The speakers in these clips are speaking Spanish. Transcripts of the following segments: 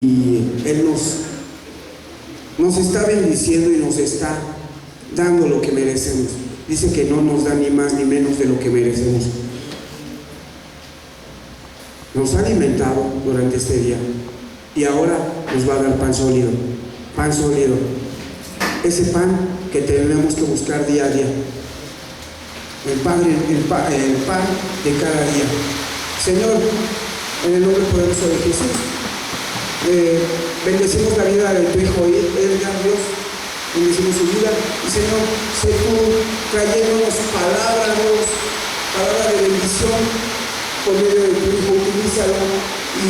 y Él nos está bendiciendo y nos está dando lo que merecemos. Dice que no nos da ni más ni menos de lo que merecemos. Nos ha alimentado durante este día y ahora nos va a dar pan sólido. Pan sólido. Ese pan que tenemos que buscar día a día. El pan de cada día. Señor, en el nombre poderoso de Jesús, bendecimos la vida de tu hijo Edgar, Dios. Bendecimos su vida. Y Señor, sé tú trayéndonos palabra, Dios, palabra de bendición por medio de tu hijo. Utilízalo y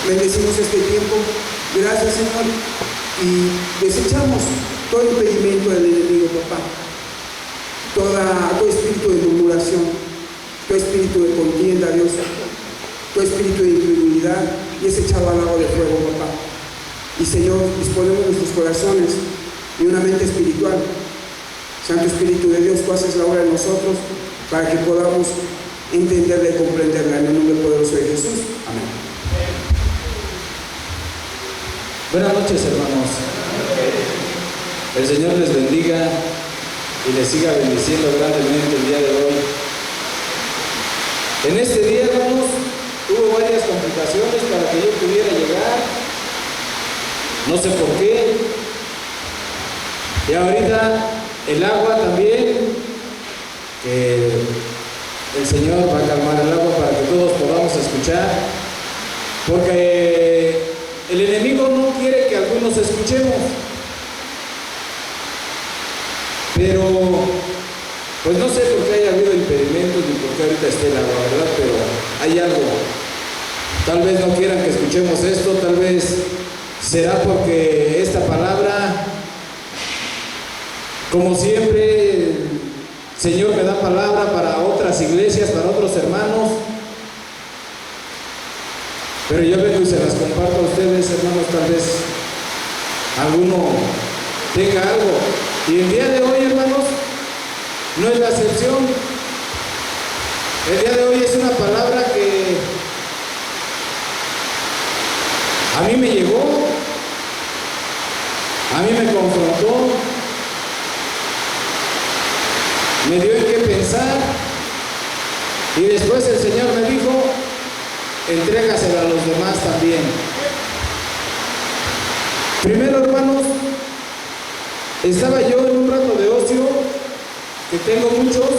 bendecimos este tiempo. Gracias, Señor. Y desechamos todo impedimento del enemigo, papá. Todo espíritu de murmuración, todo espíritu de contienda, Dios, todo espíritu de incredulidad, y es echado al lago de fuego, papá. Y Señor, disponemos nuestros corazones y una mente espiritual. Santo Espíritu de Dios, tú haces la obra en nosotros para que podamos entenderla y comprenderla en el nombre poderoso de Jesús. Amén. Buenas noches, hermanos. El Señor les bendiga y les siga bendiciendo grandemente el día de hoy. En este día, hermanos, hubo varias complicaciones para que yo pudiera llegar. No sé por qué. Y ahorita el agua también, que el Señor va a calmar el agua para que todos podamos escuchar. Porque el enemigo no quiere que algunos escuchemos. Pero, pues no sé por qué haya habido impedimentos ni por qué ahorita esté el agua, ¿verdad? Pero hay algo. Tal vez no quieran que escuchemos esto, tal vez será porque esta palabra, como siempre, el Señor me da palabra para otras iglesias, para otros hermanos. Pero yo vengo y se las comparto a ustedes, hermanos, tal vez alguno tenga algo. Y el día de hoy, hermanos, no es la excepción. El día de hoy es una palabra que a mí me llegó, a mí me confrontó, me dio en qué pensar, y después el Señor me dijo, entrégasela a los demás también. Primero, hermanos, estaba yo en un rato de ocio, que tengo muchos,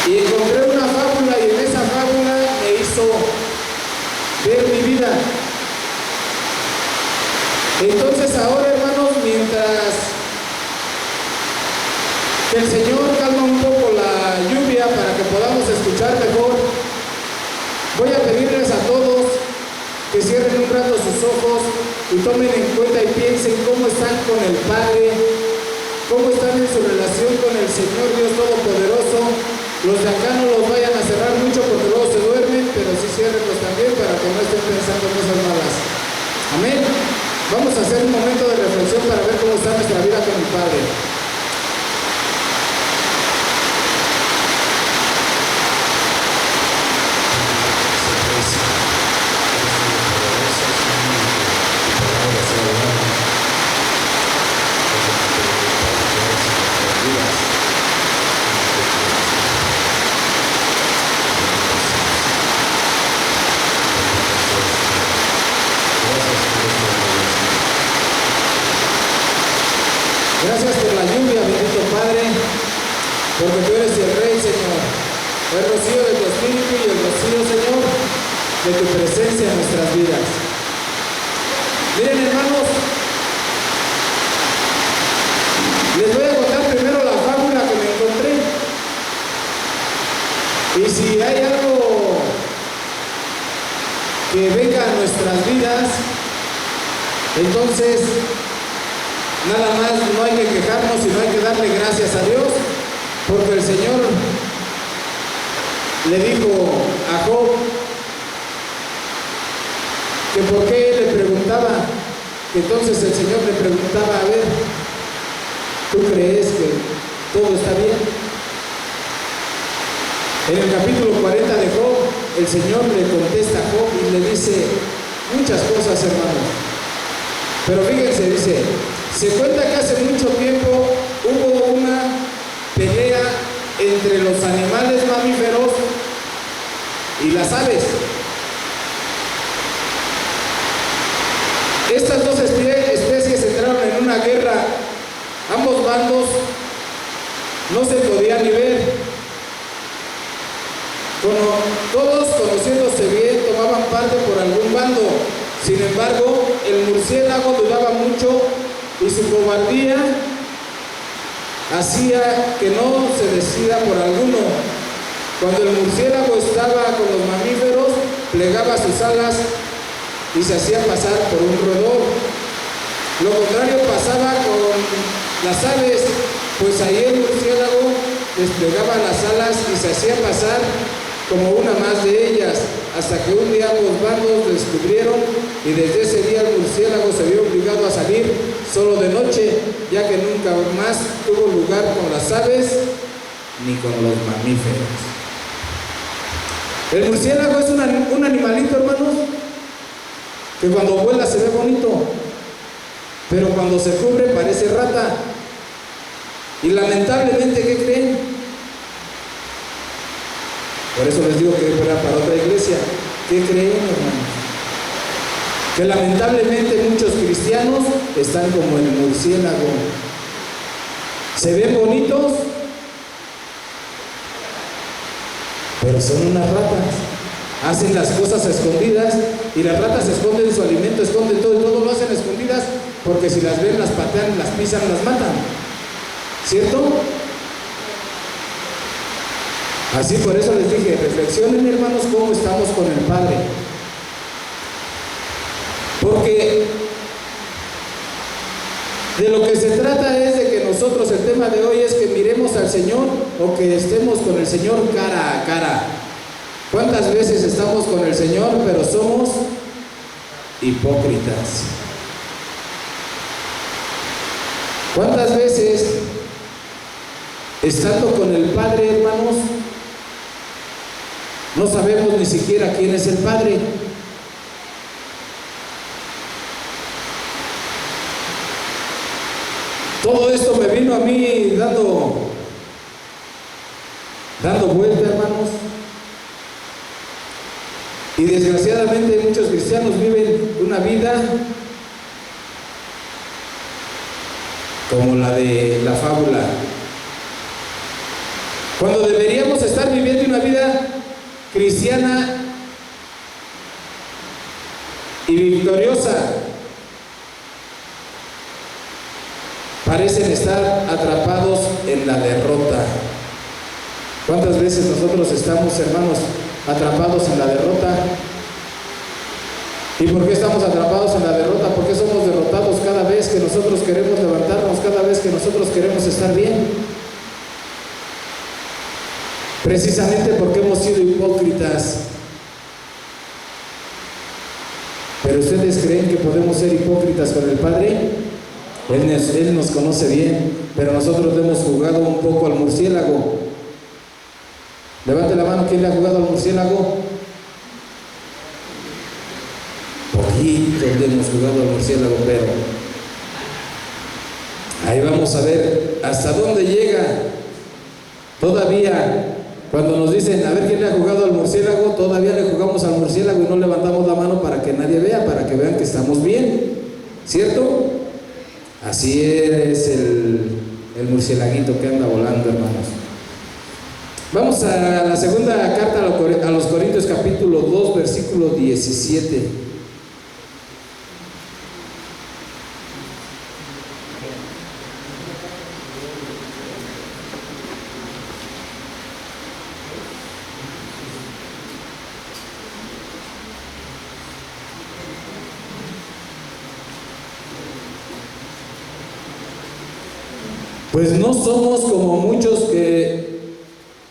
y encontré una fábula, y en esa fábula me hizo ver mi vida. Entonces ahora, hermanos, mientras que el Señor calma un poco la lluvia para que podamos escuchar mejor, voy a pedirles a todos que cierren un rato sus ojos y tomen en cuenta y piensen cómo están con el Padre, cómo están en su relación con el Señor Dios Todopoderoso. Los de acá no los vayan a cerrar mucho porque luego se duermen, pero sí ciérrenlos también para que no estén pensando cosas malas. Amén. Vamos a hacer un momento de reflexión para ver cómo está nuestra vida con el Padre. Gracias por la lluvia, bendito Padre, porque tú eres el Rey, Señor. El rocío de tu Espíritu y el rocío, Señor, de tu presencia en nuestras vidas. Miren, hermanos, les voy a contar primero la fábula que me encontré. Y si hay algo que venga a nuestras vidas, entonces nada más no hay que quejarnos, sino hay que darle gracias a Dios, porque el Señor le dijo a Job que por qué le preguntaba, que entonces el Señor le preguntaba, a ver, ¿tú crees que todo está bien? En el capítulo 40 de Job, el Señor le contesta a Job y le dice muchas cosas, hermanos. Pero fíjense, dice, se cuenta que hace mucho tiempo hubo una pelea entre los animales mamíferos y las aves. Estas dos especies entraron en una guerra. Ambos bandos no se podían ni ver. Todos conociéndose bien tomaban parte por algún bando. Sin embargo, el murciélago dudaba mucho y su cobardía hacía que no se decida por alguno. Cuando el murciélago estaba con los mamíferos, plegaba sus alas y se hacía pasar por un roedor. Lo contrario pasaba con las aves, pues ahí el murciélago desplegaba las alas y se hacía pasar como una más de ellas, hasta que un día los bandos descubrieron y desde ese día el murciélago se vio obligado a salir solo de noche, ya que nunca más tuvo lugar con las aves ni con los mamíferos. El murciélago es un animalito, hermanos, que cuando vuela se ve bonito, pero cuando se cubre parece rata. Y lamentablemente, ¿qué creen? Por eso les digo que fuera para otra iglesia. ¿Qué creen, hermanos? Que lamentablemente muchos cristianos están como el murciélago. Se ven bonitos, pero son unas ratas. Hacen las cosas a escondidas y las ratas esconden su alimento, esconden todo y todo lo hacen a escondidas, porque si las ven, las patean, las pisan, las matan. ¿Cierto? Así, por eso les dije, reflexionen, hermanos, cómo estamos con el Padre. Porque de lo que se trata es de que nosotros, el tema de hoy es que miremos al Señor o que estemos con el Señor cara a cara. ¿Cuántas veces estamos con el Señor, pero somos hipócritas? ¿Cuántas veces, estando con el Padre, hermanos, no sabemos ni siquiera quién es el Padre? Todo esto me vino a mí dando vuelta, hermanos. Y desgraciadamente muchos cristianos viven una vida como la de la fábula, cuando deberíamos estar viviendo una vida cristiana y victoriosa. Parecen estar atrapados en la derrota. ¿Cuántas veces nosotros estamos, hermanos, atrapados en la derrota? ¿Y por qué estamos atrapados en la derrota? Porque somos derrotados cada vez que nosotros queremos levantarnos, cada vez que nosotros queremos estar bien. Precisamente porque hemos sido hipócritas. ¿Pero ustedes creen que podemos ser hipócritas con el Padre? Él nos conoce bien, pero nosotros le hemos jugado un poco al murciélago. Levante la mano, ¿quién le ha jugado al murciélago? Poquito le hemos jugado al murciélago, pero ahí vamos a ver hasta dónde llega. Todavía, cuando nos dicen, a ver quién le ha jugado al murciélago, todavía le jugamos al murciélago y no levantamos la mano para que nadie vea, para que vean que estamos bien, ¿cierto? Así es el murciélaguito que anda volando, hermanos. Vamos a la segunda carta a los Corintios, capítulo 2, versículo 17. Pues no somos como muchos que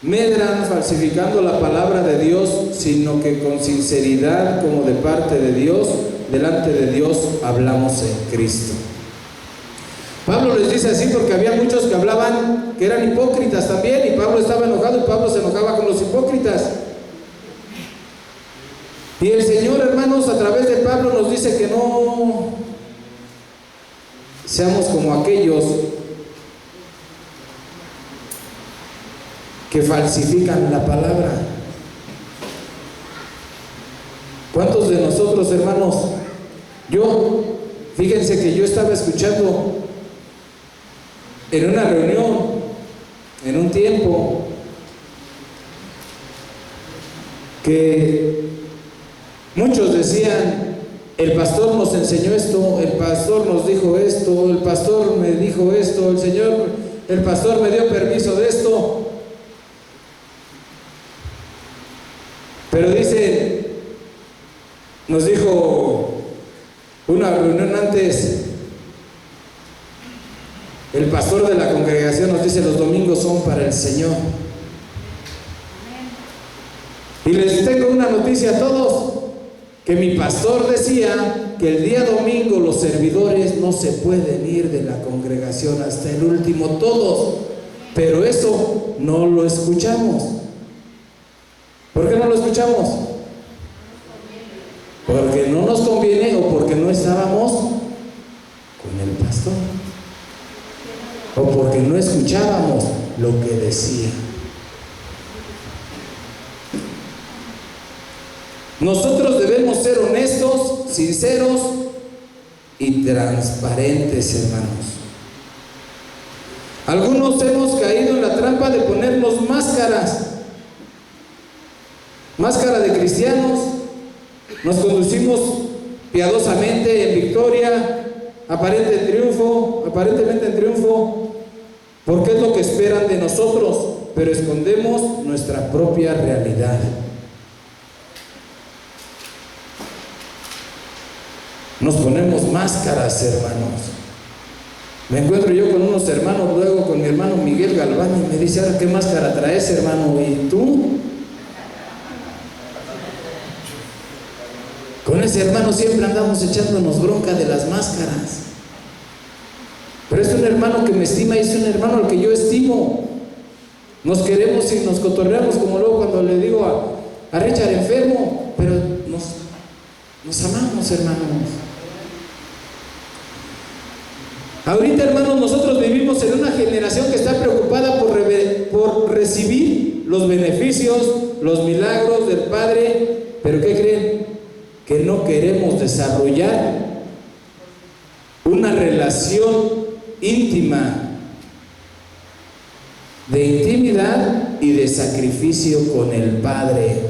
medran falsificando la palabra de Dios, sino que con sinceridad, como de parte de Dios, delante de Dios hablamos en Cristo. Pablo les dice así porque había muchos que hablaban que eran hipócritas también, y Pablo estaba enojado y Pablo se enojaba con los hipócritas. Y el Señor, hermanos, a través de Pablo nos dice que no seamos como aquellos que falsifican la palabra. ¿Cuántos de nosotros, hermanos? Fíjense que yo estaba escuchando en una reunión, en un tiempo, que muchos decían: el pastor nos enseñó esto, el pastor nos dijo esto, el pastor me dijo esto, el pastor me dio permiso de esto. Pero dice, nos dijo una reunión antes, el pastor de la congregación nos dice: los domingos son para el Señor. Y les tengo una noticia a todos, que mi pastor decía que el día domingo los servidores no se pueden ir de la congregación hasta el último, todos. Pero eso no lo escuchamos. ¿Por qué no lo escuchamos? Porque no nos conviene o porque no estábamos con el pastor, o porque no escuchábamos lo que decía. Nosotros debemos ser honestos, sinceros y transparentes, hermanos. Algunos hemos caído en la trampa de ponernos máscaras de cristianos. Nos conducimos piadosamente en victoria, aparentemente en triunfo, porque es lo que esperan de nosotros, pero escondemos nuestra propia realidad. Nos ponemos máscaras, hermanos. Me encuentro yo con unos hermanos, luego con mi hermano Miguel Galván, y me dice: ahora, ¿qué máscara traes, hermano? ¿Y tú? Con ese hermano siempre andamos echándonos bronca de las máscaras. Pero es un hermano que me estima y es un hermano al que yo estimo. Nos queremos y nos cotorreamos, como luego cuando le digo a Richard enfermo, pero nos amamos, hermanos. Ahorita, hermanos, nosotros vivimos en una generación que está preocupada por recibir los beneficios, los milagros del Padre. ¿Pero qué creen? Que no queremos desarrollar una relación íntima, de intimidad y de sacrificio con el Padre.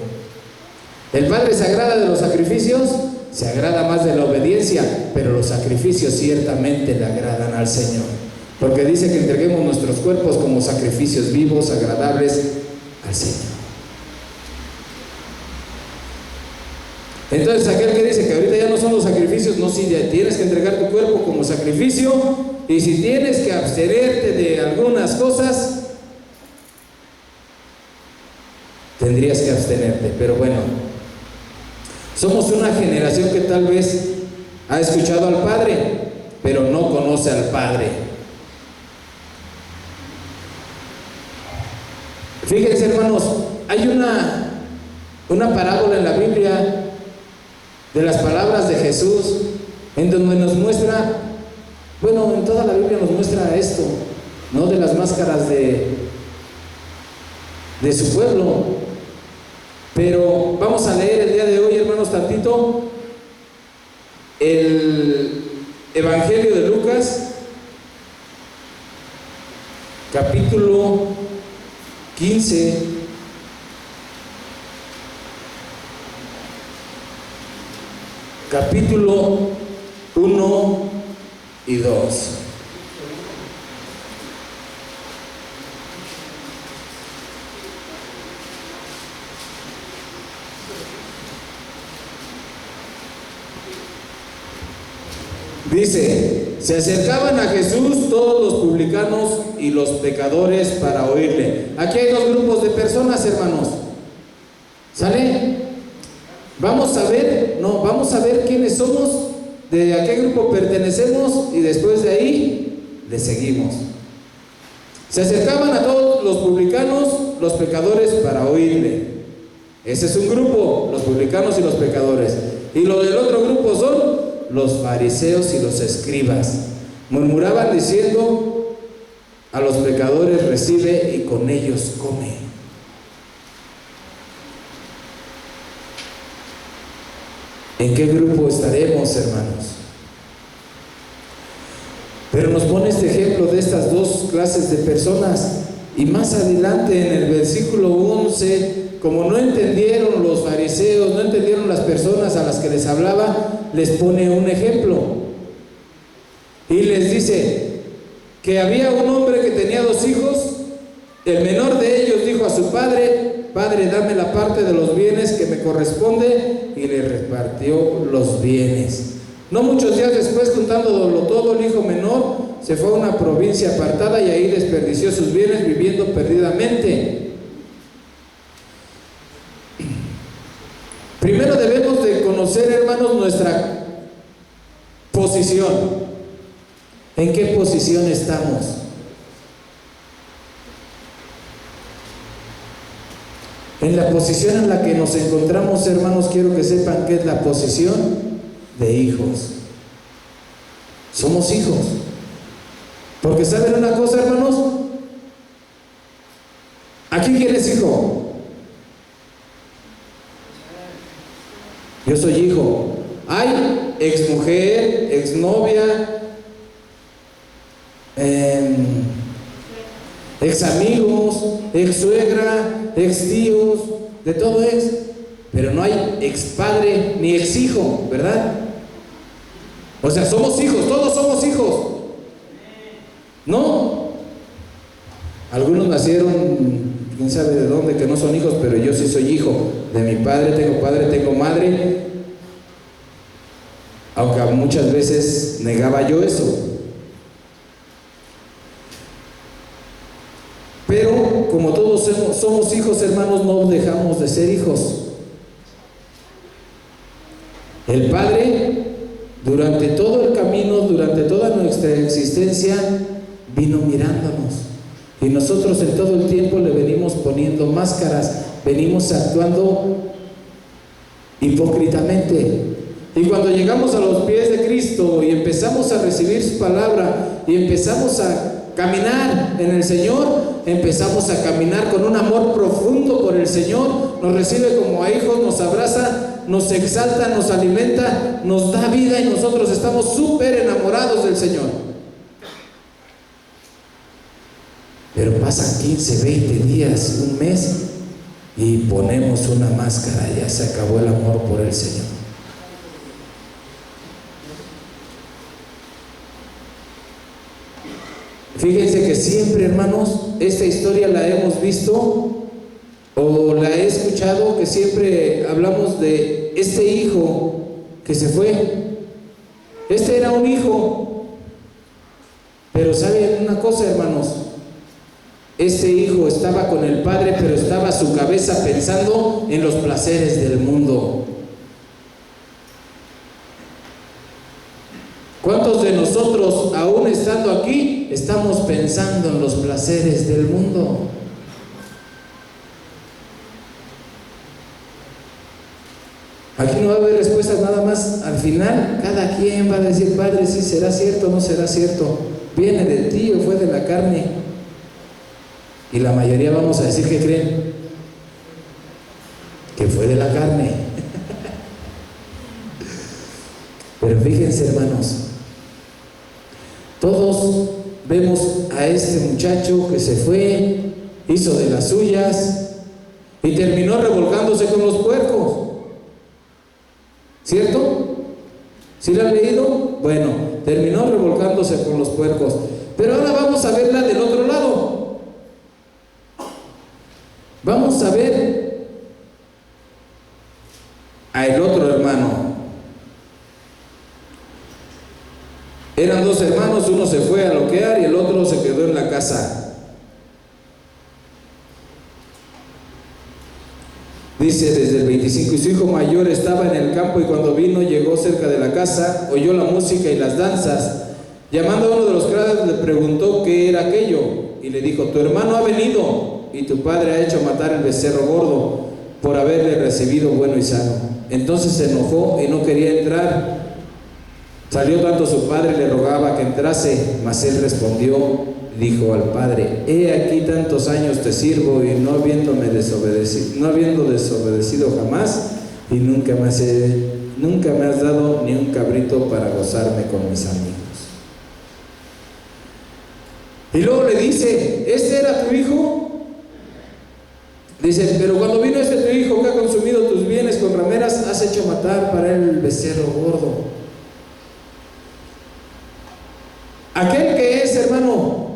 ¿El Padre se agrada de los sacrificios? Se agrada más de la obediencia, pero los sacrificios ciertamente le agradan al Señor, porque dice que entreguemos nuestros cuerpos como sacrificios vivos, agradables al Señor. Entonces, aquel que dice que ahorita ya no son los sacrificios, no, sí, tienes que entregar tu cuerpo como sacrificio, y si tienes que abstenerte de algunas cosas, tendrías que abstenerte. Pero bueno, somos una generación que tal vez ha escuchado al Padre, pero no conoce al Padre. Fíjense, hermanos, hay una parábola en la Biblia de las palabras de Jesús, en donde nos muestra, bueno, en toda la Biblia nos muestra esto, ¿no? De las máscaras de su pueblo. Pero vamos a leer el día de hoy, hermanos, tantito el Evangelio de Lucas, capítulo 15. Capítulo 1 y 2. Dice: se acercaban a Jesús todos los publicanos y los pecadores para oírle. Aquí hay dos grupos de personas, hermanos. ¿Sale? Vamos a ver quiénes somos, de a qué grupo pertenecemos, y después de ahí le seguimos. Se acercaban a todos los publicanos, los pecadores, para oírle. Ese es un grupo, los publicanos y los pecadores. Y lo del otro grupo son los fariseos y los escribas. Murmuraban diciendo: a los pecadores recibe y con ellos come. ¿En qué grupo estaremos, hermanos? Pero nos pone este ejemplo de estas dos clases de personas. Y más adelante en el versículo 11, como no entendieron los fariseos, no entendieron las personas a las que les hablaba, les pone un ejemplo. Y les dice que había un hombre que tenía 2 hijos. El menor de ellos dijo a su padre: Padre, dame la parte de los bienes que me corresponde, y le repartió los bienes. No muchos días después, juntándolo todo, el hijo menor se fue a una provincia apartada y ahí desperdició sus bienes viviendo perdidamente. Primero debemos de conocer, hermanos, nuestra posición. ¿En qué posición estamos? En la posición en la que nos encontramos, hermanos, quiero que sepan que es la posición de hijos. Somos hijos. Porque ¿saben una cosa, hermanos? ¿Aquí quién es hijo? Yo soy hijo. Hay exmujer, exnovia, ex amigos, ex suegra, ex tíos, de todo ex. Pero no hay ex padre ni ex hijo, ¿verdad? O sea, somos hijos, todos somos hijos. ¿No? Algunos nacieron, quién sabe de dónde, que no son hijos, pero yo sí soy hijo de mi padre, tengo madre, aunque muchas veces negaba yo eso. Pero como todos somos hijos, hermanos, no dejamos de ser hijos. El Padre, durante todo el camino, durante toda nuestra existencia, vino mirándonos, y nosotros en todo el tiempo le venimos poniendo máscaras, venimos actuando hipócritamente. Y cuando llegamos a los pies de Cristo y empezamos a recibir su palabra y empezamos a caminar en el Señor, empezamos a caminar con un amor profundo por el Señor, nos recibe como a hijos, nos abraza, nos exalta, nos alimenta, nos da vida, y nosotros estamos súper enamorados del Señor. Pero pasan 15, 20 días, un mes, y ponemos una máscara. Ya se acabó el amor por el Señor. Fíjense que siempre, hermanos, esta historia la hemos visto o la he escuchado, que siempre hablamos de este hijo que se fue. Este era un hijo, pero ¿saben una cosa, hermanos? Este hijo estaba con el padre, pero estaba su cabeza pensando en los placeres del mundo. ¿Cuántos de nosotros, aún estando aquí, estamos pensando en los placeres del mundo? Aquí no va a haber respuestas, nada más. Al final, cada quien va a decir: Padre, sí, será cierto o no será cierto. ¿Viene de ti o fue de la carne? Y la mayoría vamos a decir: ¿qué creen? Que fue de la carne. Pero fíjense, hermanos, todos vemos a este muchacho que se fue, hizo de las suyas y terminó revolcándose con los puercos. ¿Cierto? ¿Sí lo han leído? Bueno, terminó revolcándose con los puercos. Pero ahora vamos a verla del otro lado. Vamos a ver a el otro hermano. Eran 2 hermanos, uno se fue a loquear y el otro se quedó en la casa. Dice desde el 25: y su hijo mayor estaba en el campo, y cuando vino, llegó cerca de la casa, oyó la música y las danzas. Llamando a uno de los criados, le preguntó qué era aquello, y le dijo: tu hermano ha venido, y tu padre ha hecho matar el becerro gordo, por haberle recibido bueno y sano. Entonces se enojó y no quería entrar. Salió tanto su padre y le rogaba que entrase, mas él respondió, dijo al padre: he aquí tantos años te sirvo y no habiendo desobedecido jamás, y nunca me has dado ni un cabrito para gozarme con mis amigos. Y luego le dice: ¿este era tu hijo? Dice: pero cuando vino este tu hijo que ha consumido tus bienes con rameras, has hecho matar para él el becerro gordo. Aquel que es, hermano,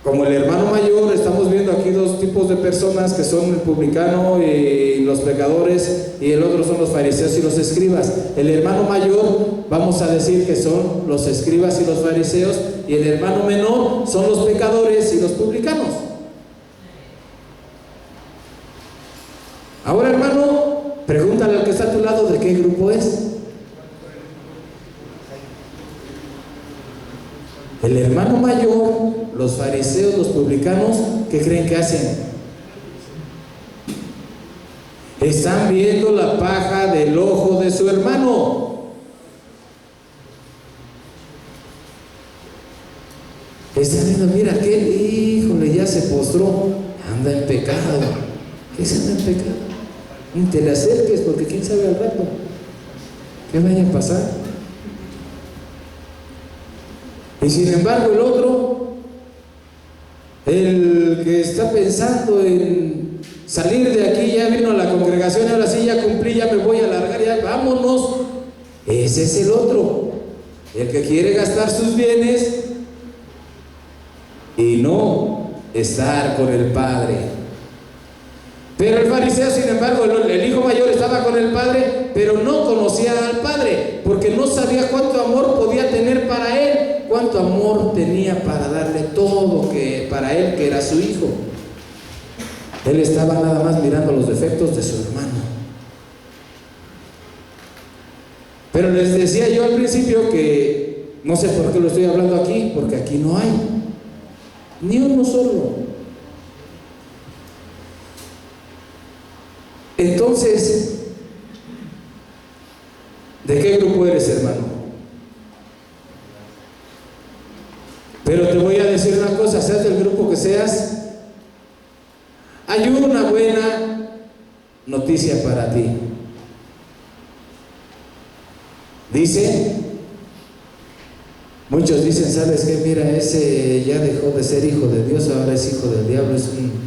como el hermano mayor, estamos viendo aquí dos tipos de personas que son el publicano y los pecadores, y el otro son los fariseos y los escribas. El hermano mayor, vamos a decir que son los escribas y los fariseos, y el hermano menor son los pecadores y los publicanos. Ahora, hermano, pregúntale al que está a tu lado de qué grupo es. El hermano mayor, los fariseos, los publicanos, ¿qué creen que hacen? Están viendo la paja del ojo de su hermano. Están viendo: mira, aquel, híjole, ya se postró, anda en pecado. ¿Qué se anda en pecado? Ni te le acerques, porque quién sabe al rato qué vaya a pasar. Y sin embargo el otro, el que está pensando en salir de aquí, ya vino a la congregación, ahora sí ya cumplí, ya me voy a largar, ya vámonos, ese es el otro, el que quiere gastar sus bienes y no estar con el Padre. Pero el fariseo, sin embargo, el hijo mayor estaba con el Padre, pero no conocía al Padre, porque no sabía cuánto amor podía tener para él, cuánto amor tenía para darle todo que para él, que era su hijo. Él estaba nada más mirando los defectos de su hermano. Pero les decía yo al principio que no sé por qué lo estoy hablando aquí, porque aquí no hay ni uno solo. Entonces, ¿de qué grupo eres, hermano? Pero te voy a decir una cosa: seas del grupo que seas, hay una buena noticia para ti. Dice, muchos dicen: ¿sabes qué? Mira, ese ya dejó de ser hijo de Dios, ahora es hijo del diablo, es un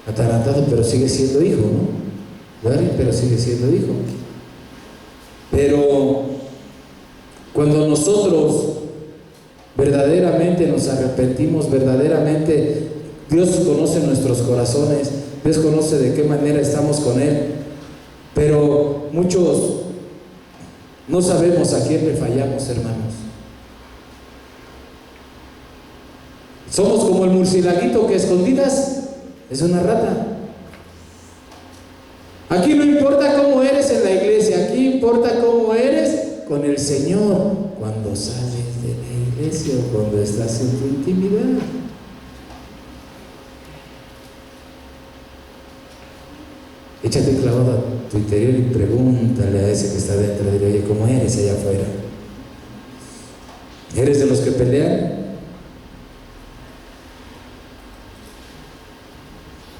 atarantado, pero sigue siendo hijo, ¿no? ¿Vale? Pero sigue siendo hijo. Pero cuando nosotros verdaderamente nos arrepentimos, verdaderamente Dios conoce nuestros corazones, Dios conoce de qué manera estamos con Él, pero muchos no sabemos a quién le fallamos, hermanos. Somos como el murcielaguito que a escondidas es una rata. Aquí no importa cómo eres en la iglesia, aquí importa cómo eres con el Señor cuando sales de la iglesia o cuando estás en tu intimidad. Échate clavado a tu interior y pregúntale a ese que está dentro. Dile: oye, ¿cómo eres allá afuera? ¿Eres de los que pelean?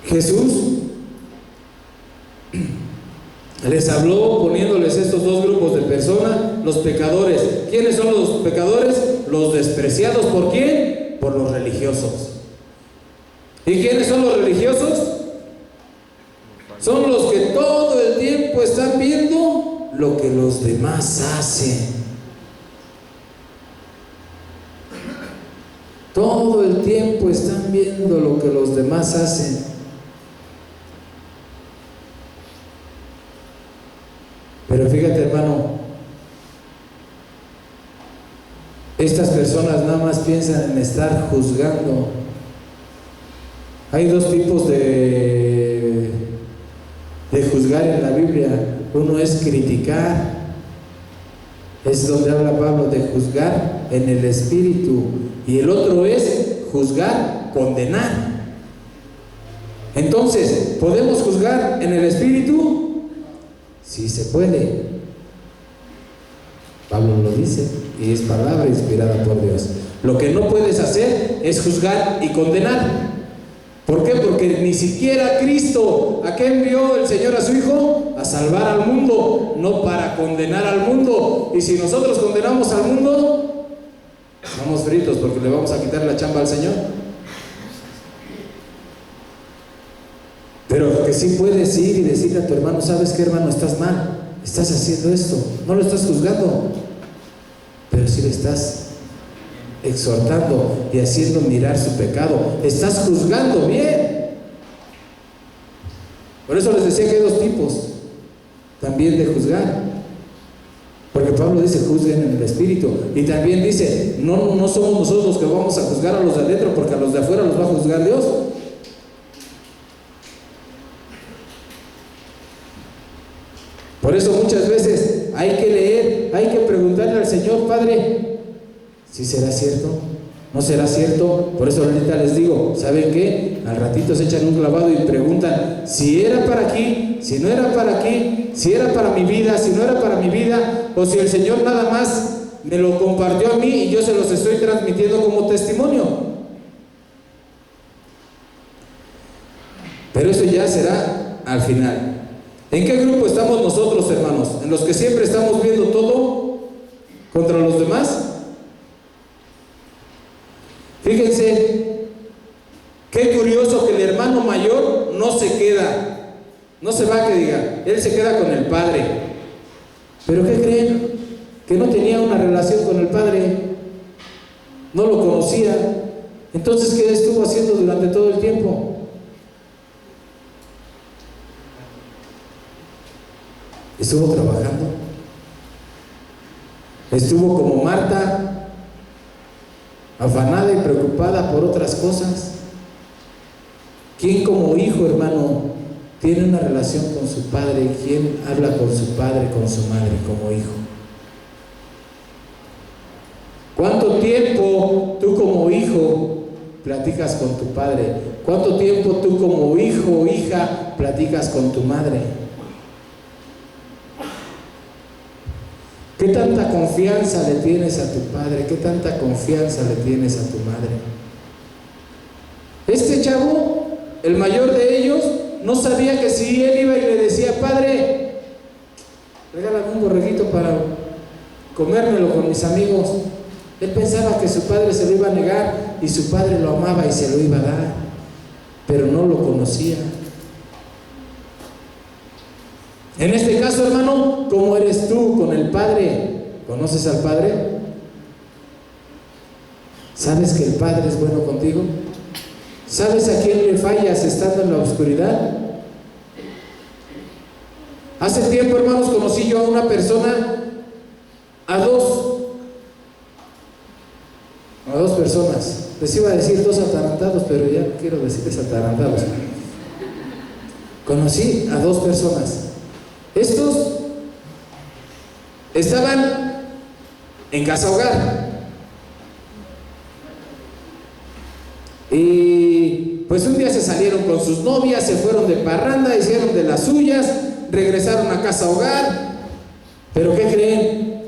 Jesús les habló poniéndoles estos dos grupos de personas: los pecadores. ¿Quiénes son los pecadores? Los despreciados. ¿Por quién? Por los religiosos. ¿Y quiénes son los religiosos? Son los que todo el tiempo están viendo lo que los demás hacen. Todo el tiempo están viendo lo que los demás hacen. Pero fíjate, hermano, estas personas nada más piensan en estar juzgando. Hay dos tipos de juzgar en la Biblia. Uno es criticar, es donde habla Pablo de juzgar en el espíritu, y el otro es juzgar, condenar. Entonces, ¿podemos juzgar en el Espíritu? Sí se puede. Pablo lo dice y es palabra inspirada por Dios. Lo que no puedes hacer es juzgar y condenar. ¿Por qué? Porque ni siquiera Cristo, ¿a qué envió el Señor a su Hijo? A salvar al mundo, no para condenar al mundo. Y si nosotros condenamos al mundo, estamos fritos porque le vamos a quitar la chamba al Señor. Pero que sí puedes ir y decirle a tu hermano: ¿sabes qué, hermano? Estás mal, estás haciendo esto. No lo estás juzgando, pero sí le estás exhortando y haciendo mirar su pecado. Estás juzgando bien. Por eso les decía que hay dos tipos también de juzgar, porque Pablo dice: juzguen en el Espíritu, y también dice: no somos nosotros los que vamos a juzgar a los de adentro, porque a los de afuera los va a juzgar Dios. Por eso muchas veces hay que leer, hay que preguntarle al Señor: Padre, ¿sí será cierto? ¿No será cierto? Por eso ahorita les digo, ¿saben qué? Al ratito se echan un clavado y preguntan si era para aquí, si no era para aquí, si era para mi vida, si no era para mi vida, o si el Señor nada más me lo compartió a mí y yo se los estoy transmitiendo como testimonio. Pero eso ya será al final. ¿En qué grupo estamos nosotros, hermanos? ¿En los que siempre estamos viendo todo contra los demás? Fíjense, qué curioso que el hermano mayor no se queda, no se va, que diga, él se queda con el padre. ¿Pero qué creen? Que no tenía una relación con el padre, no lo conocía. Entonces, ¿qué estuvo haciendo durante todo el tiempo? Estuvo trabajando, estuvo como Marta, afanada y preocupada por otras cosas. ¿Quién como hijo, hermano, tiene una relación con su padre? ¿Quién habla con su padre, con su madre como hijo? ¿Cuánto tiempo tú como hijo platicas con tu padre? ¿Cuánto tiempo tú como hijo o hija platicas con tu madre? ¿Qué tanta confianza le tienes a tu padre? ¿Qué tanta confianza le tienes a tu madre? Este chavo, el mayor de ellos, no sabía que si él iba y le decía: Padre, regálame un borreguito para comérmelo con mis amigos, él pensaba que su padre se lo iba a negar y su padre lo amaba y se lo iba a dar, pero no lo conocía. En este caso, hermano, ¿cómo eres tú con el Padre? ¿Conoces al Padre? ¿Sabes que el Padre es bueno contigo? ¿Sabes a quién le fallas estando en la oscuridad? Hace tiempo, hermanos, conocí yo a una persona, a dos personas. Les iba a decir dos atarantados, pero ya no quiero decirles atarantados. Conocí a dos personas. Estos estaban en casa hogar y pues un día se salieron con sus novias, se fueron de parranda, hicieron de las suyas, regresaron a casa hogar. ¿Pero qué creen?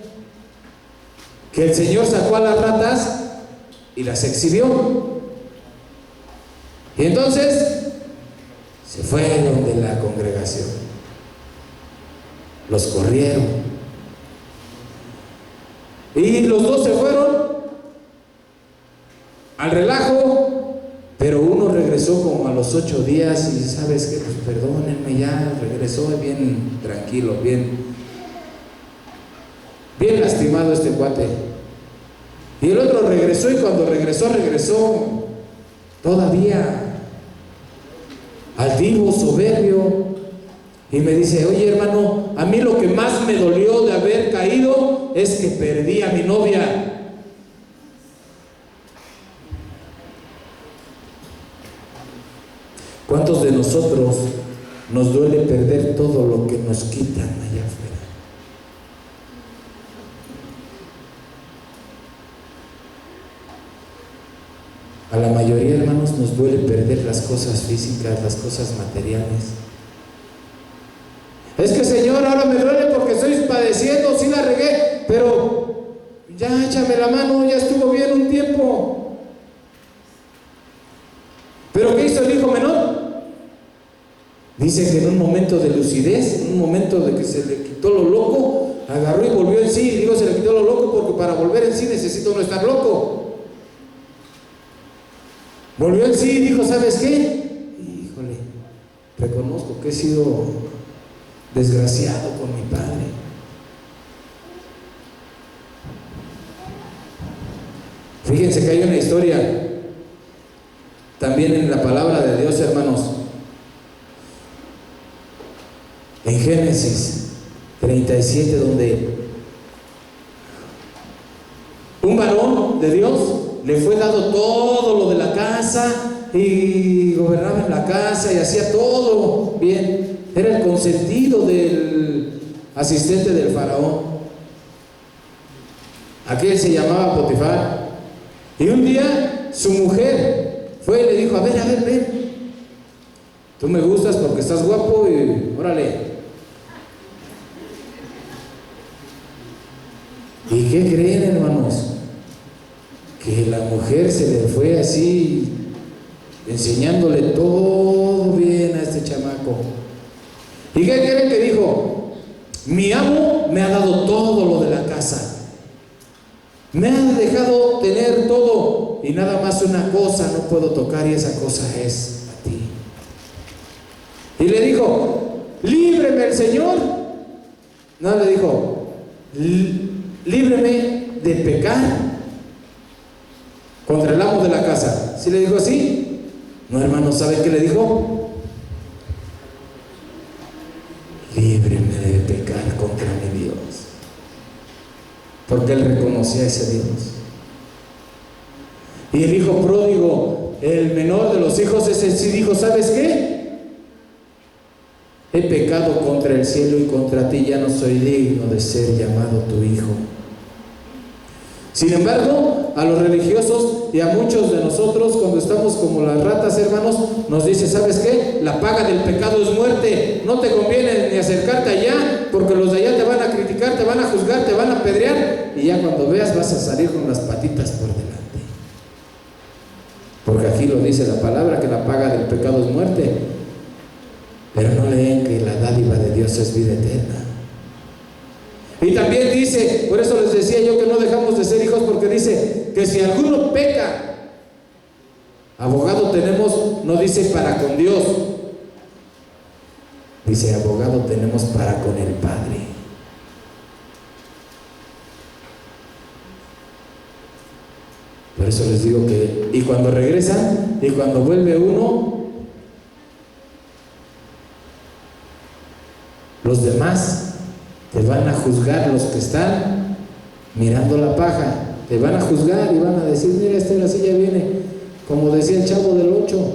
Que el Señor sacó a las ratas y las exhibió. Y entonces se fueron de la congregación. Los corrieron. Y los dos se fueron al relajo, pero uno regresó como a los 8 días y ¿sabes qué? Pues perdónenme, ya regresó bien tranquilo, bien lastimado este cuate. Y el otro regresó, y cuando regresó todavía altivo, soberbio. Y me dice: oye, hermano, a mí lo que más me dolió de haber caído es que perdí a mi novia. ¿Cuántos de nosotros nos duele perder todo lo que nos quitan allá afuera? A la mayoría, hermanos, nos duele perder las cosas físicas, las cosas materiales. Es que, Señor, ahora me duele porque estoy padeciendo, sí la regué, pero ya échame la mano, ya estuvo bien un tiempo. ¿Pero qué hizo el hijo menor? Dice que en un momento de lucidez, en un momento de que se le quitó lo loco, agarró y volvió en sí. Digo, se le quitó lo loco porque para volver en sí necesita uno estar loco. Volvió en sí y dijo, ¿sabes qué? Híjole, reconozco que he sido desgraciado con mi padre. Fíjense que hay una historia también en la palabra de Dios, hermanos. En Génesis 37, donde un varón de Dios le fue dado todo lo de la casa y gobernaba en la casa y hacía todo bien. Era el consentido del asistente del faraón. Aquel se llamaba Potifar. Y un día su mujer fue y le dijo, a ver, ven. Tú me gustas porque estás guapo y órale. ¿Y qué creen, hermanos? Que la mujer se le fue así, enseñándole todo bien a este chamaco. ¿Y qué creen que dijo? Mi amo me ha dado todo lo de la casa. Me ha dejado tener todo y nada más una cosa no puedo tocar y esa cosa es a ti. Y le dijo, líbreme el Señor. No, le dijo, líbreme de pecar contra el amo de la casa. ¿Sí le dijo así? No, hermano, ¿saben qué le dijo? Líbreme de pecar contra mi Dios. Porque él reconocía a ese Dios. Y el hijo pródigo, el menor de los hijos, ese sí dijo, ¿sabes qué? He pecado contra el cielo y contra ti, ya no soy digno de ser llamado tu hijo. Sin embargo, a los religiosos y a muchos de nosotros, cuando estamos como las ratas, hermanos, nos dice, ¿sabes qué? La paga del pecado es muerte. No te conviene ni acercarte allá, porque los de allá te van a criticar, te van a juzgar, te van a apedrear, y ya cuando veas vas a salir con las patitas por delante. Porque aquí lo dice la palabra, que la paga del pecado es muerte. Pero no leen que la dádiva de Dios es vida eterna. Y también dice, por eso les decía yo que no dejamos de ser hijos, porque dice que si alguno peca, abogado tenemos, no dice para con Dios, dice abogado tenemos para con el Padre. Por eso les digo que, y cuando regresan, y cuando vuelve uno, los demás te van a juzgar, los que están mirando la paja, te van a juzgar y van a decir, mira, este así ya viene, como decía el Chavo del 8,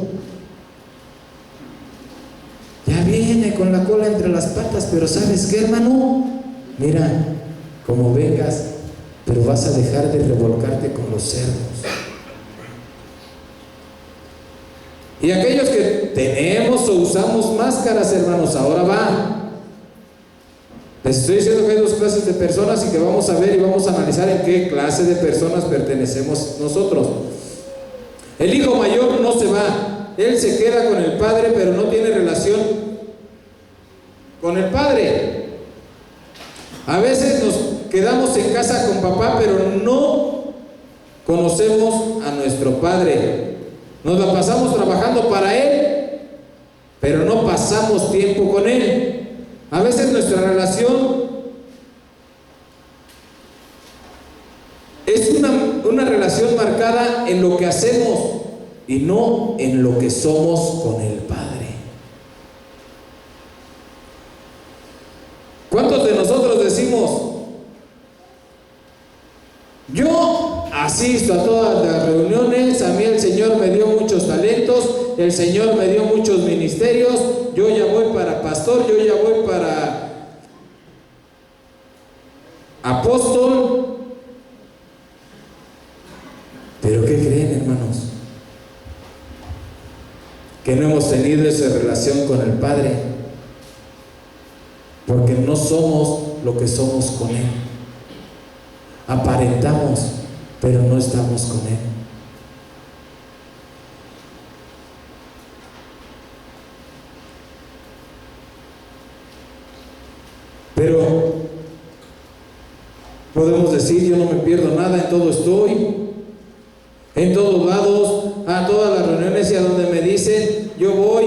ya viene con la cola entre las patas, pero ¿sabes qué, hermano? Mira, como vengas, pero vas a dejar de revolcarte con los cerdos. Y aquellos que tenemos o usamos máscaras, hermanos, ahora va. Les estoy diciendo que hay dos clases de personas y que vamos a ver y vamos a analizar en qué clase de personas pertenecemos nosotros. El hijo mayor no se va, él se queda con el padre, pero no tiene relación con el padre. A veces nos quedamos en casa con papá, pero no conocemos a nuestro padre. Nos la pasamos trabajando para él, pero no pasamos tiempo con él. A veces nuestra relación es una relación marcada en lo que hacemos y no en lo que somos con el Padre. ¿Cuántos de nosotros decimos, yo asisto a todas las reuniones, a mí el Señor me dio muchos talentos, el Señor me dio muchos ministerios, yo ya voy para pastor, yo ya voy para apóstol? Pero ¿qué creen, hermanos? que no hemos tenido esa relación con el Padre, porque no somos lo que somos con Él. Aparentamos, pero no estamos con Él. Pero podemos decir, yo no me pierdo nada, en todo estoy, en todos lados, a todas las reuniones y a donde me dicen, yo voy.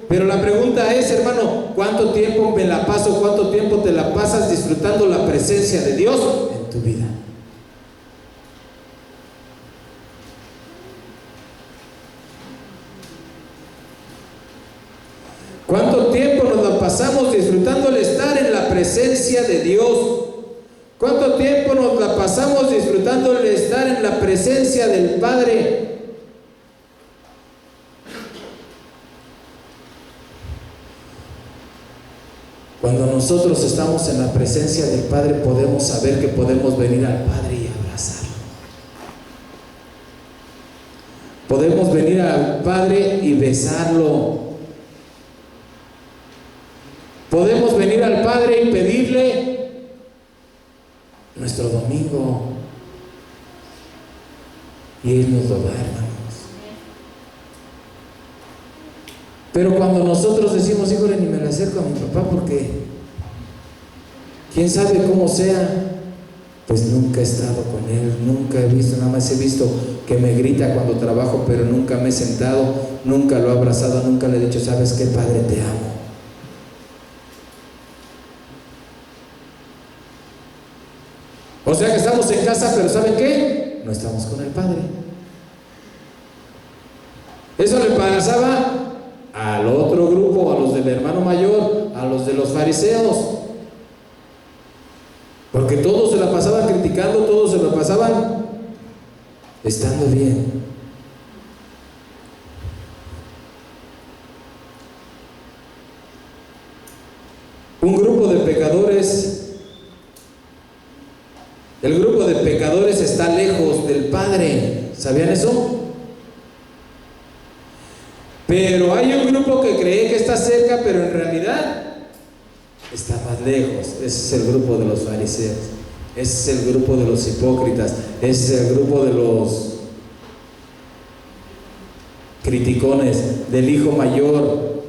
Pero la pregunta es, hermano, ¿cuánto tiempo me la paso, cuánto tiempo te la pasas disfrutando la presencia de Dios en tu vida? ¿Cuánto tiempo nos la pasamos disfrutando el estar en la presencia de Dios? ¿Cuánto tiempo nos la pasamos disfrutando el estar en la presencia del Padre? Cuando nosotros estamos en la presencia del Padre, podemos saber que podemos venir al Padre y abrazarlo. Podemos venir al Padre y besarlo. Podemos venir al Padre y pedirle nuestro domingo. Y Él nos lo da, hermanos. Pero cuando nosotros decimos, híjole, ni me le acerco a mi papá porque quién sabe cómo sea, pues nunca he estado con él, nunca he visto, nada más he visto que me grita cuando trabajo, pero nunca me he sentado, nunca lo he abrazado, nunca le he dicho, ¿sabes qué, Padre? Te amo. O sea que estamos en casa, pero ¿saben qué? No estamos con el Padre. Eso le pasaba al otro grupo, a los del hermano mayor, a los de los fariseos, porque todos se la pasaban criticando, todos se la pasaban estando bien. Un grupo de pecadores, el grupo de pecadores está lejos del Padre, ¿sabían eso? Pero hay un grupo que cree que está cerca, pero en realidad está más lejos. Ese es el grupo de los fariseos, ese es el grupo de los hipócritas, ese es el grupo de los criticones, del hijo mayor,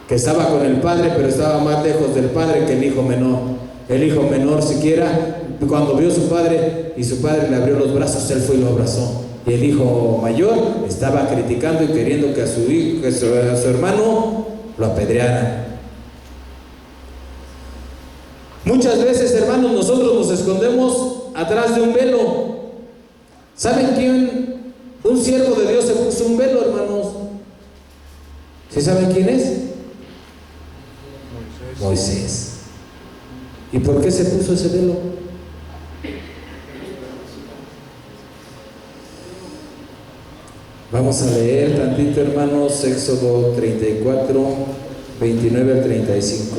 que estaba con el Padre, pero estaba más lejos del Padre que el hijo menor. El hijo menor siquiera, cuando vio a su padre y su padre le abrió los brazos, él fue y lo abrazó. Y el hijo mayor estaba criticando y queriendo que a su hijo, a su hermano lo apedrearan. Muchas veces, hermanos, nosotros nos escondemos atrás de un velo. ¿Saben quién? Un siervo de Dios se puso un velo, hermanos. ¿Sí saben quién es? Moisés. ¿Y por qué se puso ese velo? Vamos a leer tantito, hermanos, Éxodo 34, 29 al 35.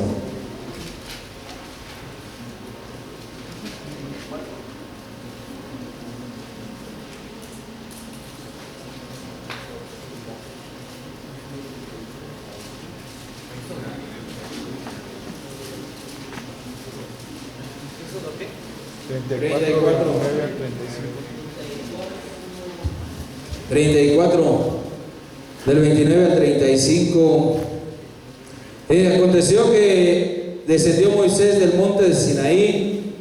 ¿34, 29 al 35? 34, del 29 al 35. Aconteció que descendió Moisés del monte de Sinaí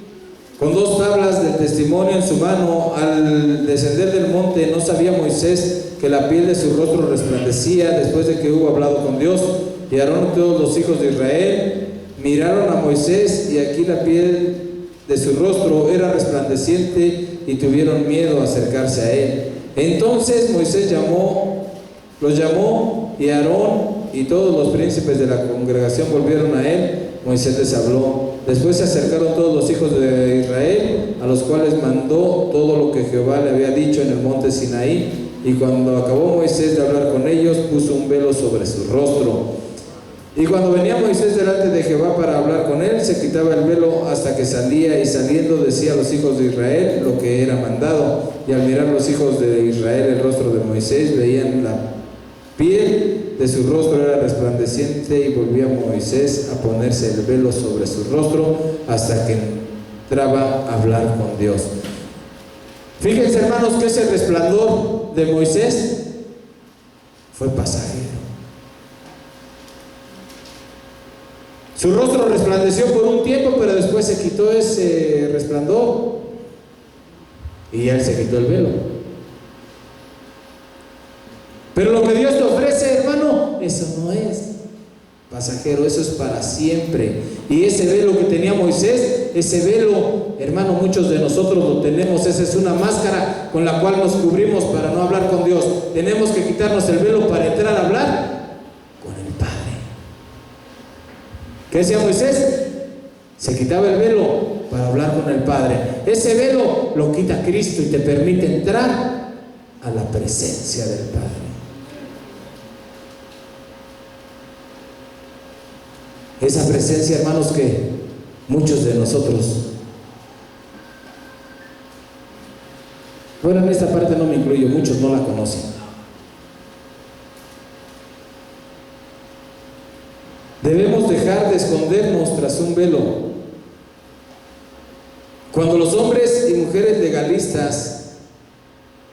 con 2 tablas del testimonio en su mano. Al descender del monte no sabía Moisés que la piel de su rostro resplandecía después de que hubo hablado con Dios. Y Aarón y todos los hijos de Israel miraron a Moisés, y aquí la piel de su rostro era resplandeciente, y tuvieron miedo a acercarse a él. Entonces Moisés los llamó, y Aarón y todos los príncipes de la congregación volvieron a él. Moisés les habló. Después se acercaron todos los hijos de Israel, a los cuales mandó todo lo que Jehová le había dicho en el monte Sinaí. Y cuando acabó Moisés de hablar con ellos, puso un velo sobre su rostro. Y cuando venía Moisés delante de Jehová para hablar con él, se quitaba el velo hasta que salía, y saliendo decía a los hijos de Israel lo que era mandado. Y al mirar los hijos de Israel el rostro de Moisés, veían la piel de su rostro era resplandeciente, y volvía Moisés a ponerse el velo sobre su rostro hasta que entraba a hablar con Dios. Fíjense, hermanos, que ese resplandor de Moisés fue pasajero. Su rostro resplandeció por un tiempo, pero después se quitó ese resplandor y él se quitó el velo. Pero lo que Dios te ofrece, hermano, eso no es pasajero, eso es para siempre. Y ese velo que tenía Moisés, ese velo, hermano, muchos de nosotros lo tenemos. Esa es una máscara con la cual nos cubrimos para no hablar con Dios. Tenemos que quitarnos el velo para entrar a hablar con el Padre. ¿Qué hacía Moisés? Se quitaba el velo para hablar con el Padre. Ese velo lo quita Cristo y te permite entrar a la presencia del Padre. Esa presencia, hermanos, que muchos de nosotros, bueno, en esta parte no me incluyo, muchos no la conocen. Debemos dejar de escondernos tras un velo. Cuando los hombres y mujeres legalistas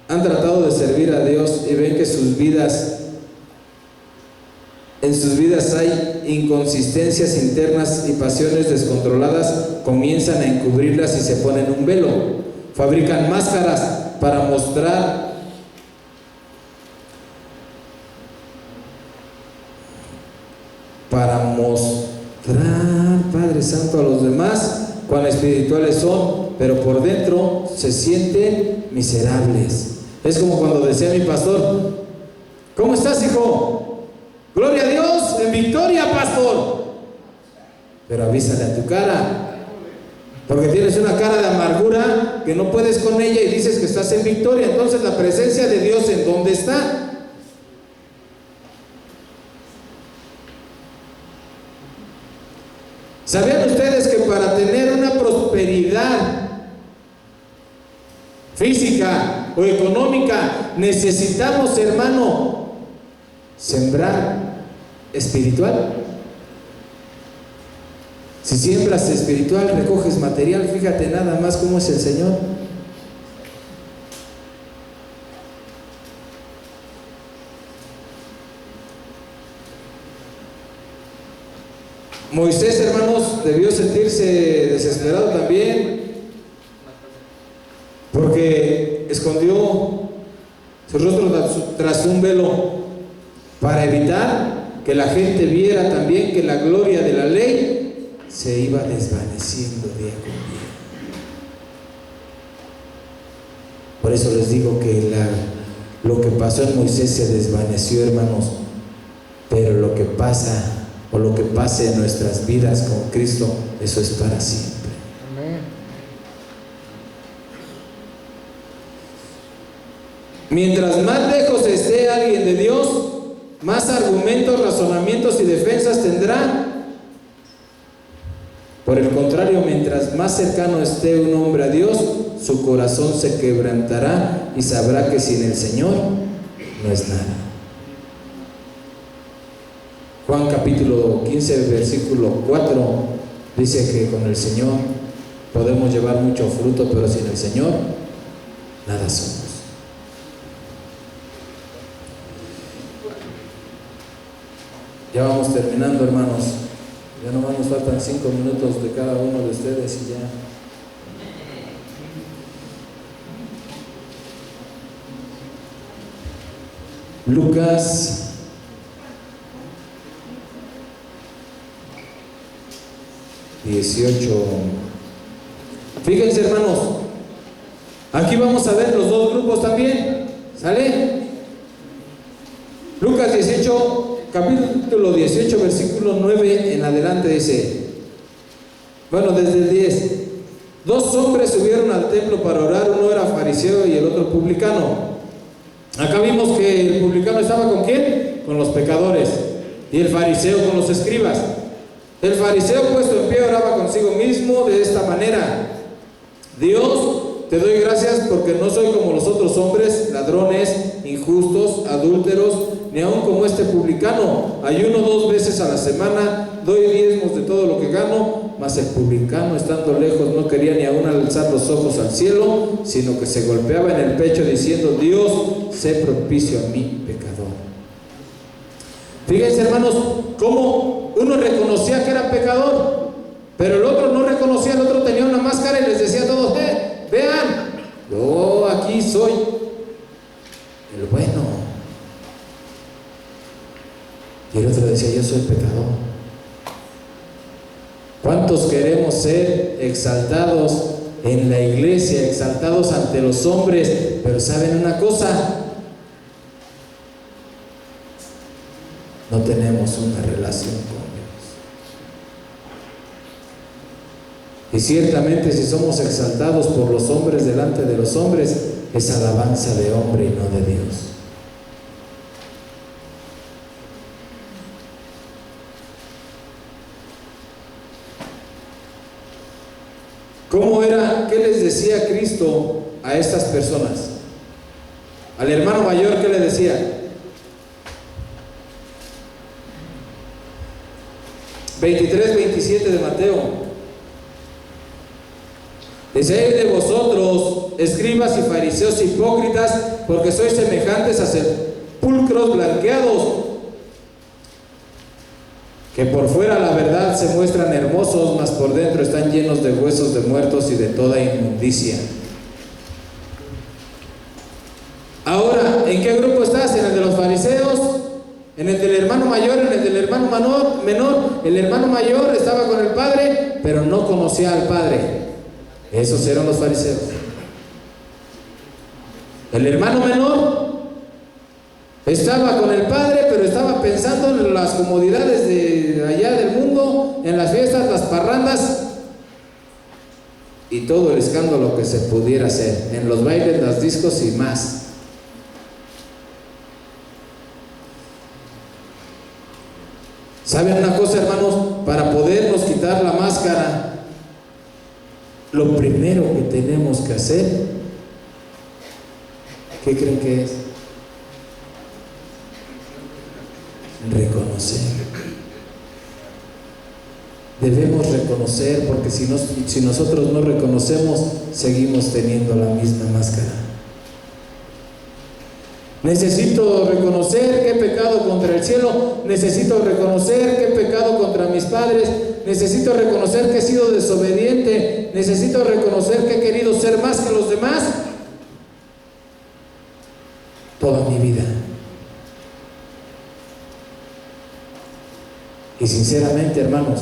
han tratado de servir a Dios y ven que en sus vidas hay inconsistencias internas y pasiones descontroladas, comienzan a encubrirlas y se ponen un velo. Fabrican máscaras para mostrar Padre Santo, a los demás cuán espirituales son, pero por dentro se sienten miserables. Es como cuando decía mi pastor: ¿cómo estás, hijo? Gloria a Dios, en victoria, pastor. Pero avísale a tu cara, porque tienes una cara de amargura que no puedes con ella y dices que estás en victoria. Entonces, la presencia de Dios, ¿en dónde está? ¿Sabían ustedes que para tener una prosperidad física o económica necesitamos, hermano, sembrar espiritual? Si siembras espiritual, recoges material. Fíjate nada más cómo es el Señor. Moisés, hermanos, debió sentirse desesperado también, porque escondió su rostro tras un velo para evitar que la gente viera también que la gloria de la ley se iba desvaneciendo día con día. Por eso les digo que lo que pasó en Moisés se desvaneció, hermanos, pero lo que pasa o lo que pase en nuestras vidas con Cristo, eso es para siempre. Amén. Mientras más lejos esté alguien de Dios, más argumentos, razonamientos y defensas tendrá. Por el contrario, mientras más cercano esté un hombre a Dios, su corazón se quebrantará y sabrá que sin el Señor no es nada. Juan capítulo 15, versículo 4 dice que con el Señor podemos llevar mucho fruto, pero sin el Señor nada somos. Ya vamos terminando, hermanos. Ya nomás nos faltan 5 minutos de cada uno de ustedes y ya. Lucas 18. Fíjense, hermanos, aquí vamos a ver los dos grupos también. ¿Sale? Lucas 18, capítulo 18, versículo 9 en adelante dice, bueno, desde el 10: 2 hombres subieron al templo para orar, uno era fariseo y el otro publicano. Acá vimos que el publicano estaba ¿con quién? Con los pecadores, y el fariseo con los escribas. El fariseo, puesto en pie, oraba consigo mismo de esta manera: Dios, te doy gracias porque no soy como los otros hombres, ladrones, injustos, adúlteros, ni aun como este publicano. Ayuno 2 veces a la semana, doy diezmos de todo lo que gano. Mas el publicano, estando lejos, no quería ni aun alzar los ojos al cielo, sino que se golpeaba en el pecho diciendo: Dios, sé propicio a mí, pecador. Fíjense, hermanos, cómo uno reconocía que era pecador, pero el otro no reconocía. El otro tenía una máscara y les decía a todos: vean, yo aquí soy el bueno. Y el otro decía: yo soy pecador. ¿Cuántos queremos ser exaltados en la iglesia, exaltados ante los hombres? Pero ¿saben una cosa? No tenemos una relación con Dios. Y ciertamente, si somos exaltados por los hombres delante de los hombres, es alabanza de hombre y no de Dios. ¿Cómo era? ¿Qué les decía Cristo a estas personas? Al hermano mayor, ¿qué le decía? 23, 27 de Mateo. Dice: ay de vosotros, escribas y fariseos hipócritas, porque sois semejantes a sepulcros blanqueados, que por fuera la verdad se muestran hermosos, mas por dentro están llenos de huesos de muertos y de toda inmundicia. Ahora, ¿en qué grupo estás? ¿En el de los fariseos? ¿En el del hermano mayor? ¿En el del hermano menor? El hermano mayor estaba con el Padre, pero no conocía al Padre. Esos eran los fariseos. El hermano menor estaba con el Padre, pero estaba pensando en las comodidades de allá del mundo, en las fiestas, las parrandas y todo el escándalo que se pudiera hacer, en los bailes, los discos y más. ¿Saben una cosa, hermanos? Para podernos quitar la máscara, lo primero que tenemos que hacer, ¿qué creen que es? Reconocer. Debemos reconocer, porque si nosotros no reconocemos, seguimos teniendo la misma máscara. Necesito reconocer que he pecado contra el cielo, necesito reconocer que he pecado contra mis padres, necesito reconocer que he sido desobediente, necesito reconocer que he querido ser más que los demás toda mi vida. Y sinceramente, hermanos,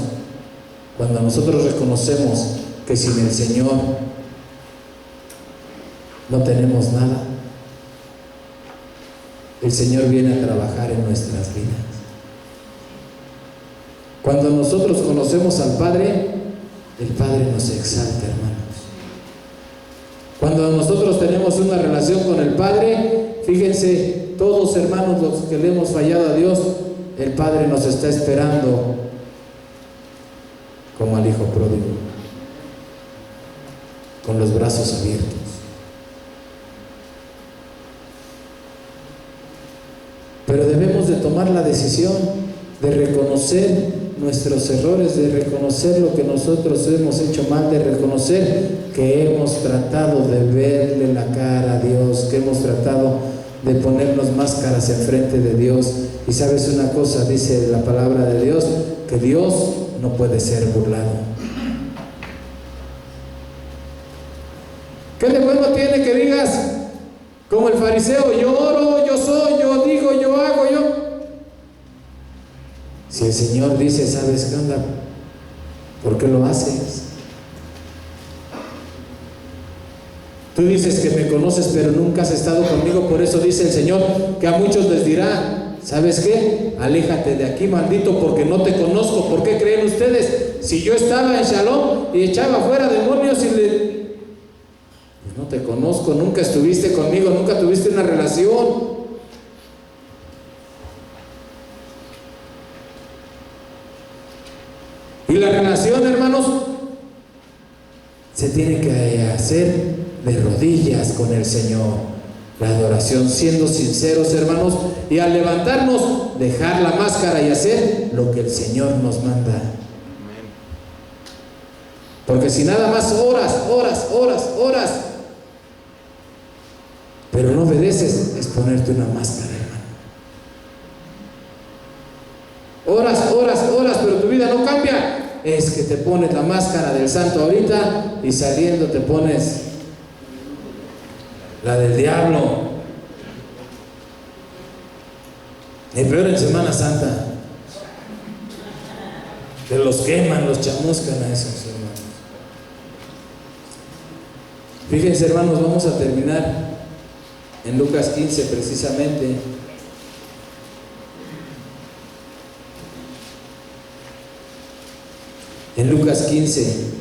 cuando nosotros reconocemos que sin el Señor no tenemos nada, el Señor viene a trabajar en nuestras vidas. Cuando nosotros conocemos al Padre, el Padre nos exalta, hermanos. Cuando nosotros tenemos una relación con el Padre, fíjense, todos, hermanos, los que le hemos fallado a Dios, el Padre nos está esperando como al hijo pródigo, con los brazos abiertos. Pero debemos de tomar la decisión de reconocer nuestros errores, de reconocer lo que nosotros hemos hecho mal, de reconocer que hemos tratado de verle la cara a Dios, que hemos tratado de ponernos máscaras enfrente de Dios. Y sabes una cosa, dice la palabra de Dios, que Dios no puede ser burlado. ¿Qué de bueno tiene que digas como el fariseo: yo oro, yo soy, yo digo, yo hago, yo? Si el Señor dice: ¿sabes qué onda? ¿Por qué lo haces? Tú dices que me conoces, pero nunca has estado conmigo. Por eso dice el Señor que a muchos les dirá: ¿sabes qué? Aléjate de aquí, maldito, porque no te conozco. ¿Por qué creen ustedes? Si yo estaba en Shalom y echaba fuera demonios y pues no te conozco, nunca estuviste conmigo, nunca tuviste una relación. Y la relación, hermanos, se tiene que hacer de rodillas con el Señor. la adoración, siendo sinceros, hermanos, y al levantarnos, dejar la máscara y hacer lo que el Señor nos manda. Porque si nada más oras, pero no obedeces, es ponerte una máscara, hermano. Oras, pero tu vida no cambia, es que te pones la máscara del santo ahorita y saliendo te pones la del diablo. Y peor en Semana Santa, que los queman, los chamuscan a esos hermanos. Fíjense, hermanos, vamos a terminar en Lucas 15 precisamente. En Lucas 15.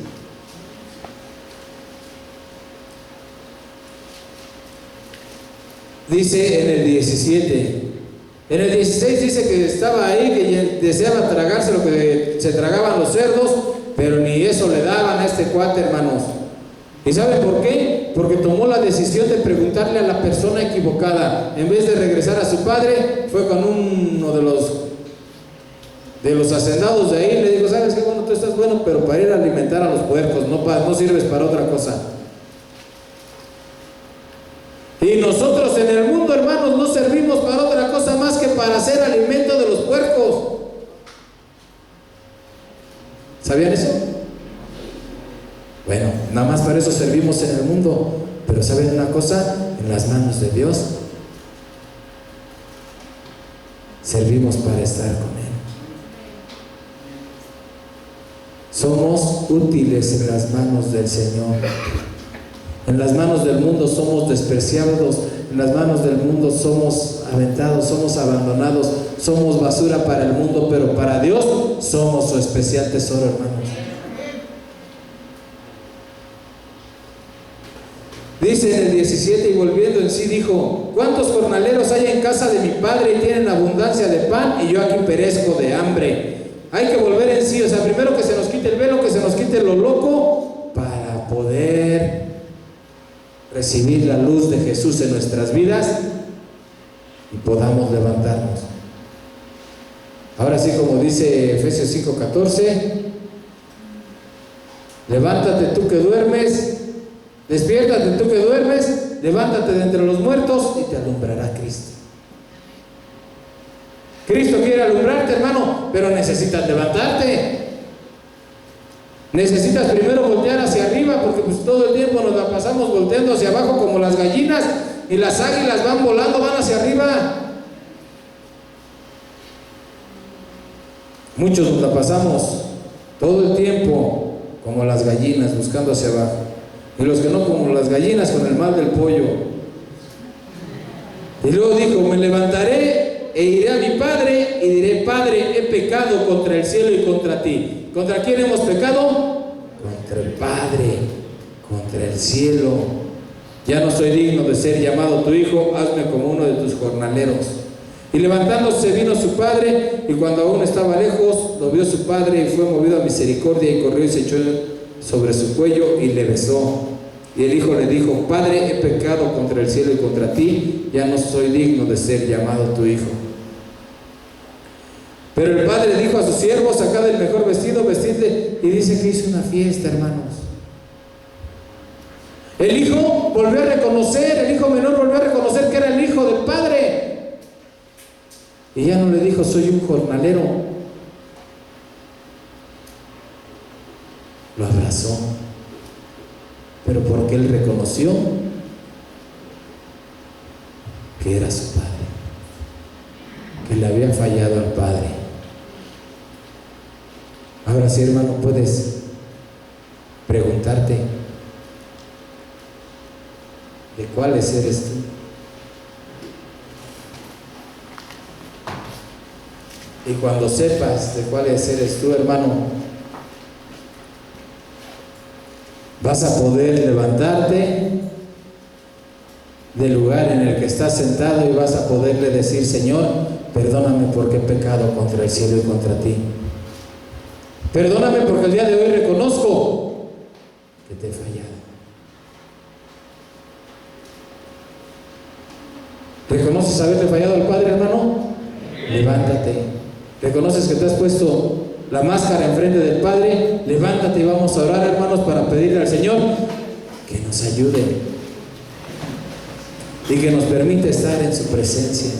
Dice en el 17. En el 16 dice que estaba ahí, que deseaba tragarse lo que se tragaban los cerdos, pero ni eso le daban a este cuate, hermanos. ¿Y saben por qué? Porque tomó la decisión de preguntarle a la persona equivocada. En vez de regresar a su padre, fue con uno de los hacendados de ahí. Le dijo: ¿sabes qué? Bueno, tú estás bueno, pero para ir a alimentar a los puercos, no sirves para otra cosa. Y nosotros en el mundo, hermanos, no servimos para otra cosa más que para hacer alimento de los puercos. ¿Sabían eso? Bueno, nada más para eso servimos en el mundo. Pero ¿saben una cosa? En las manos de Dios servimos para estar con Él. Somos útiles en las manos del Señor. En las manos del mundo somos despreciados, en las manos del mundo somos aventados, somos abandonados, somos basura para el mundo, pero para Dios somos su especial tesoro, hermanos. Dice en el 17: y volviendo en sí dijo: ¿cuántos jornaleros hay en casa de mi padre y tienen abundancia de pan, y yo aquí perezco de hambre? Hay que volver en sí, o sea, primero que se nos quite el velo, que se nos quite lo loco, para poder recibir la luz de Jesús en nuestras vidas y podamos levantarnos. Ahora sí, como dice Efesios 5:14: levántate tú que duermes, despiértate tú que duermes, levántate de entre los muertos y te alumbrará Cristo. Cristo quiere alumbrarte, hermano, pero necesitas levantarte. Necesitas primero voltear hacia arriba, porque pues todo el tiempo nos la pasamos volteando hacia abajo como las gallinas, y las águilas van volando, van hacia arriba. Muchos nos la pasamos todo el tiempo como las gallinas, buscando hacia abajo, y los que no, como las gallinas con el mal del pollo. Y luego dijo: me levantaré e iré a mi padre y diré: Padre, he pecado contra el cielo y contra ti. ¿Contra quién hemos pecado? Contra el Padre, contra el cielo. Ya no soy digno de ser llamado tu hijo, hazme como uno de tus jornaleros. Y levantándose vino su padre, y cuando aún estaba lejos, lo vio su padre y fue movido a misericordia, y corrió y se echó sobre su cuello y le besó. Y el hijo le dijo: Padre, he pecado contra el cielo y contra ti, ya no soy digno de ser llamado tu hijo. Pero el padre dijo a sus siervos: sacad el mejor vestido, vestidle. Y dice que hizo una fiesta, hermanos. El hijo volvió a reconocer, el hijo menor volvió a reconocer que era el hijo del padre. Y ya no le dijo: soy un jornalero. Lo abrazó. Pero porque él reconoció que era su padre, que le había fallado al padre. Ahora sí, hermano, puedes preguntarte: ¿de cuáles eres tú? Y cuando sepas de cuáles eres tú, hermano, vas a poder levantarte del lugar en el que estás sentado y vas a poderle decir: Señor, perdóname porque he pecado contra el cielo y contra ti. Perdóname porque el día de hoy reconozco que te he fallado. ¿Reconoces haberle fallado al Padre, hermano? Levántate. ¿Reconoces que te has puesto la máscara enfrente del Padre? Levántate y vamos a orar, hermanos, para pedirle al Señor que nos ayude y que nos permita estar en su presencia.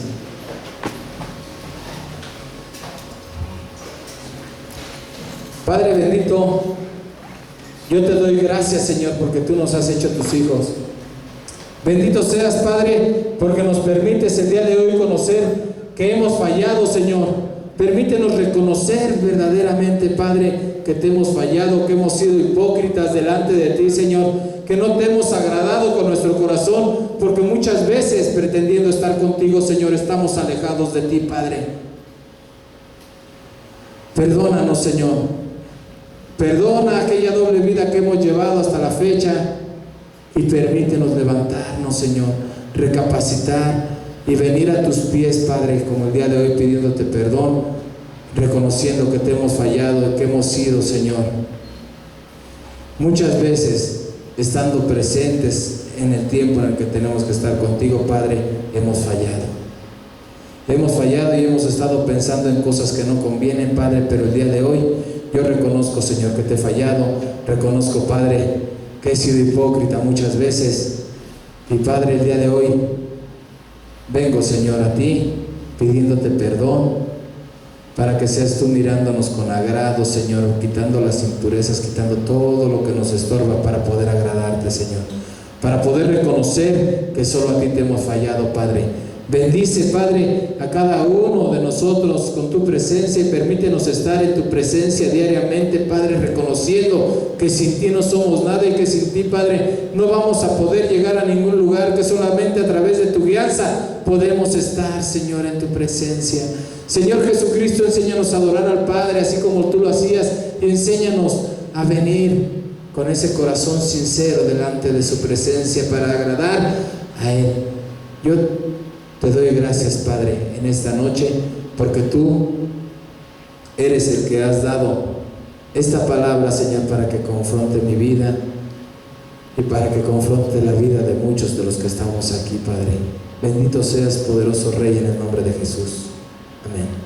Padre bendito, yo te doy gracias, Señor, porque tú nos has hecho tus hijos. Bendito seas, Padre, porque nos permites el día de hoy conocer que hemos fallado, Señor. Permítenos reconocer verdaderamente, Padre, que te hemos fallado, que hemos sido hipócritas delante de ti, Señor, que no te hemos agradado con nuestro corazón, porque muchas veces, pretendiendo estar contigo, Señor, estamos alejados de ti, Padre. Perdónanos, Señor. Perdona aquella doble vida que hemos llevado hasta la fecha y permítenos levantarnos, Señor, recapacitar y venir a tus pies, Padre, como el día de hoy, pidiéndote perdón, reconociendo que te hemos fallado y que hemos sido, Señor, muchas veces estando presentes en el tiempo en el que tenemos que estar contigo, Padre, hemos fallado. Hemos fallado y hemos estado pensando en cosas que no convienen, Padre, pero el día de hoy yo reconozco, Señor, que te he fallado. Reconozco, Padre, que he sido hipócrita muchas veces. Y, Padre, el día de hoy vengo, Señor, a ti, pidiéndote perdón, para que seas tú mirándonos con agrado, Señor, quitando las impurezas, quitando todo lo que nos estorba para poder agradarte, Señor, para poder reconocer que solo a ti te hemos fallado, Padre. Bendice, Padre, a cada uno de nosotros con tu presencia y permítenos estar en tu presencia diariamente, Padre, reconociendo que sin ti no somos nada y que sin ti, Padre, no vamos a poder llegar a ningún lugar, que solamente a través de tu guianza podemos estar, Señor, en tu presencia. Señor Jesucristo, enséñanos a adorar al Padre así como tú lo hacías, y enséñanos a venir con ese corazón sincero delante de su presencia para agradar a Él. Yo te doy gracias, Padre, en esta noche, porque tú eres el que has dado esta palabra, Señor, para que confronte mi vida y para que confronte la vida de muchos de los que estamos aquí, Padre. Bendito seas, poderoso Rey, en el nombre de Jesús. Amén.